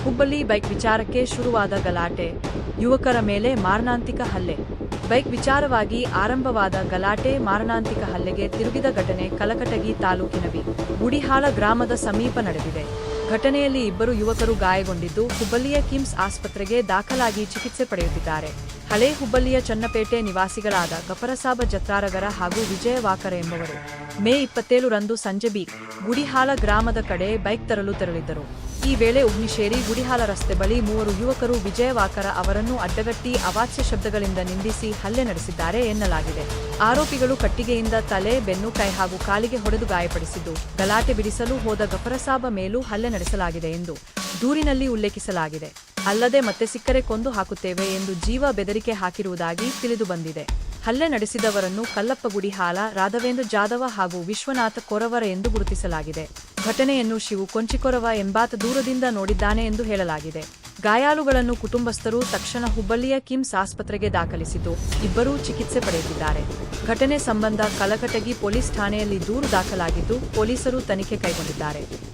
Hubballi bike ವಿಚಾರಕ್ಕೆ ಶುರುವಾದ ಗಲಾಟೆ, ಯುವಕರ ಮೇಲೆ ಮಾರಣಾಂತಿಕ ಹಲ್ಲೆ. ಬೈಕ್ ವಿಚಾರವಾಗಿ ಆರಂಭವಾದ ಗಲಾಟೆ ಮಾರಣಾಂತಿಕ ಹಲ್ಲೆಗೆ ತಿರುಗಿದ ಘಟನೆ ಕಲಕಟಗಿ ತಾಲೂಕಿನ ಗುಡಿಹಾಳ ಗ್ರಾಮದ ಸಮೀಪ ನಡೆದಿದೆ. ಘಟನೆಯಲ್ಲಿ ಇಬ್ಬರು ಯುವಕರು ಗಾಯಗೊಂಡಿದ್ದು ಹುಬ್ಬಳ್ಳಿಯ ಕಿಮ್ಸ್ ಆಸ್ಪತ್ರೆಗೆ ದಾಖಲಾಗಿ ಚಿಕಿತ್ಸೆ ಪಡೆಯುತ್ತಿದ್ದಾರೆ. ಹಳೆ ಹುಬ್ಬಳ್ಳಿಯ ಚನ್ನಪೇಟೆ ನಿವಾಸಿಗಳಾದ ಗಫರಸಾಬ ಜತ್ರಾರಗರ ಹಾಗೂ ವಿಜಯ ವಾಕರ ಎಂಬುವರು ಮೇ 27 ರಂದು ಸಂಜೆ ಗುಡಿಹಾಳ ಗ್ರಾಮದ ಕಡೆ ಬೈಕ್ ತರಲು ತೆರಳಿದ್ದರು. ಈ ವೇಳೆ ಉಗ್ನಿಶೇರಿ ಗುಡಿಹಾಳ ರಸ್ತೆ ಬಳಿ ಮೂವರು ಯುವಕರು ವಿಜಯ ವಾಕರ ಅವರನ್ನು ಅಡ್ಡಗಟ್ಟಿ ಅವಾಚ್ಯ ಶಬ್ದಗಳಿಂದ ನಿಂದಿಸಿ ಹಲ್ಲೆ ನಡೆಸಿದ್ದಾರೆ ಎನ್ನಲಾಗಿದೆ. ಆರೋಪಿಗಳು ಕಟ್ಟಿಗೆಯಿಂದ ತಲೆ, ಬೆನ್ನು, ಕೈ ಹಾಗೂ ಕಾಲಿಗೆ ಹೊಡೆದು ಗಾಯಪಡಿಸಿದ್ದು, ಗಲಾಟೆ ಬಿಡಿಸಲು ಹೋದ ಗಫರಸಾಬ ಮೇಲೂ ಹಲ್ಲೆ ನಡೆಸಲಾಗಿದೆ ಎಂದು ದೂರಿನಲ್ಲಿ ಉಲ್ಲೇಖಿಸಲಾಗಿದೆ. ಅಲ್ಲದೆ ಮತ್ತೆ ಸಿಕ್ಕರೆ ಕೊಂದು ಹಾಕುತ್ತೇವೆ ಎಂದು ಜೀವ ಬೆದರಿಕೆ ಹಾಕಿರುವುದಾಗಿ ತಿಳಿದುಬಂದಿದೆ. ಹಲ್ಲೆ ನಡೆಸಿದವರನ್ನು ಕಲ್ಲಪ್ಪ ಗುಡಿಹಾಳ, ರಾಘವೇಂದ್ರ ಜಾಧವ ಹಾಗೂ ವಿಶ್ವನಾಥ ಕೊರವರ ಎಂದು ಗುರುತಿಸಲಾಗಿದೆ. ಘಟನೆಯನ್ನು ಶಿವು ಕೊಂಚಿಕೊರವ ಎಂಬಾತ ದೂರದಿಂದ ನೋಡಿದ್ದಾನೆ ಎಂದು ಹೇಳಲಾಗಿದೆ. ಗಾಯಾಳುಗಳನ್ನು ಕುಟುಂಬಸ್ಥರು ತಕ್ಷಣ ಹುಬ್ಬಳ್ಳಿಯ ಕಿಮ್ಸ್ ಆಸ್ಪತ್ರೆಗೆ ದಾಖಲಿಸಿದ್ದು, ಇಬ್ಬರೂ ಚಿಕಿತ್ಸೆ ಪಡೆಯುತ್ತಿದ್ದಾರೆ. ಘಟನೆ ಸಂಬಂಧ ಕಲಕಟಗಿ ಪೊಲೀಸ್ ಠಾಣೆಯಲ್ಲಿ ದೂರು ದಾಖಲಾಗಿದ್ದು, ಪೊಲೀಸರು ತನಿಖೆ ಕೈಗೊಂಡಿದ್ದಾರೆ.